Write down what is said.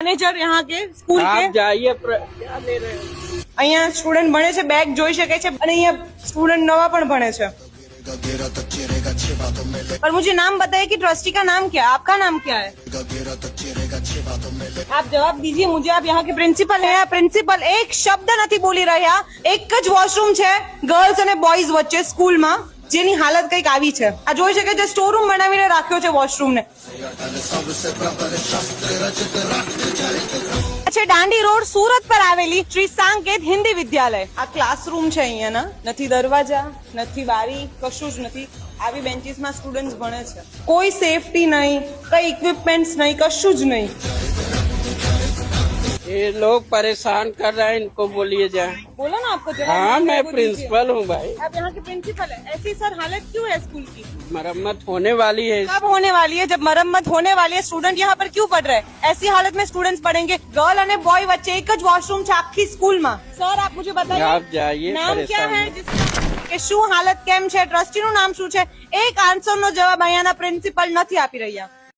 Manager यहाँ के school के आप जाइए क्या ले रहे हो? અહીંયા સ્ટુડન્ટ ભણે છે, બેગ જોઈ શકે છે અને અહીંયા સ્ટુડન્ટ नवा પણ ભણે છે। पर मुझे नाम बताइए कि ट्रस्टी का नाम क्या है, आपका नाम क्या है? आप जवाब दीजिए मुझे। आप यहाँ के प्रिंसिपल हैं। प्रिंसिपल एक शब्द નથી બોલી રહ્યા। એક જ વોશરૂમ છે ગર્લ્સ અને બોયઝ વચ્ચે સ્કૂલમાં, જેની હાલત કંઈક આવી છે। આ જોઈ શકે છે, સ્ટોર રૂમ બનાવીને રાખ્યો છે વોશરૂમ ને। છે દાંડી રોડ સુરત પર આવેલી શ્રી સાંકેત હિન્દી વિદ્યાલય। આ ક્લાસરૂમ છે અહીંયાના, નથી દરવાજા નથી બારી, કશું જ નથી। આવી બેન્ચીસમાં સ્ટુડન્ટ્સ ભણે છે, કોઈ સેફટી નહીં, કઈ ઇક્વિપમેન્ટ્સ નહીં, કશું જ નહીં। ये लोग परेशान कर रहे हैं, इनको बोलिए जाए। बोलो ना आपको जवाब। हाँ मैं दीजिए। प्रिंसिपल हूँ भाई। आप यहाँ के प्रिंसिपल है। ऐसी सर हालत क्यों है स्कूल की? मरम्मत होने वाली है। कब होने वाली है? जब मरम्मत होने वाली है, स्टूडेंट यहाँ पर क्यों पढ़ रहे हैं? ऐसी हालत में स्टूडेंट्स पढ़ेंगे? गर्ल और बॉय वच्चे एक ज वॉशरूम છે આખી સ્કૂલમાં। સર आप मुझे बताइए, आप जाइए, नाम क्या परेशान है કે શું હાલત કેમ છે, ટ્રસ્ટીનું નામ શું છે? એક આન્સરનો જવાબ અહીંયાના પ્રિન્સિપલ નથી આપી રહ્યા।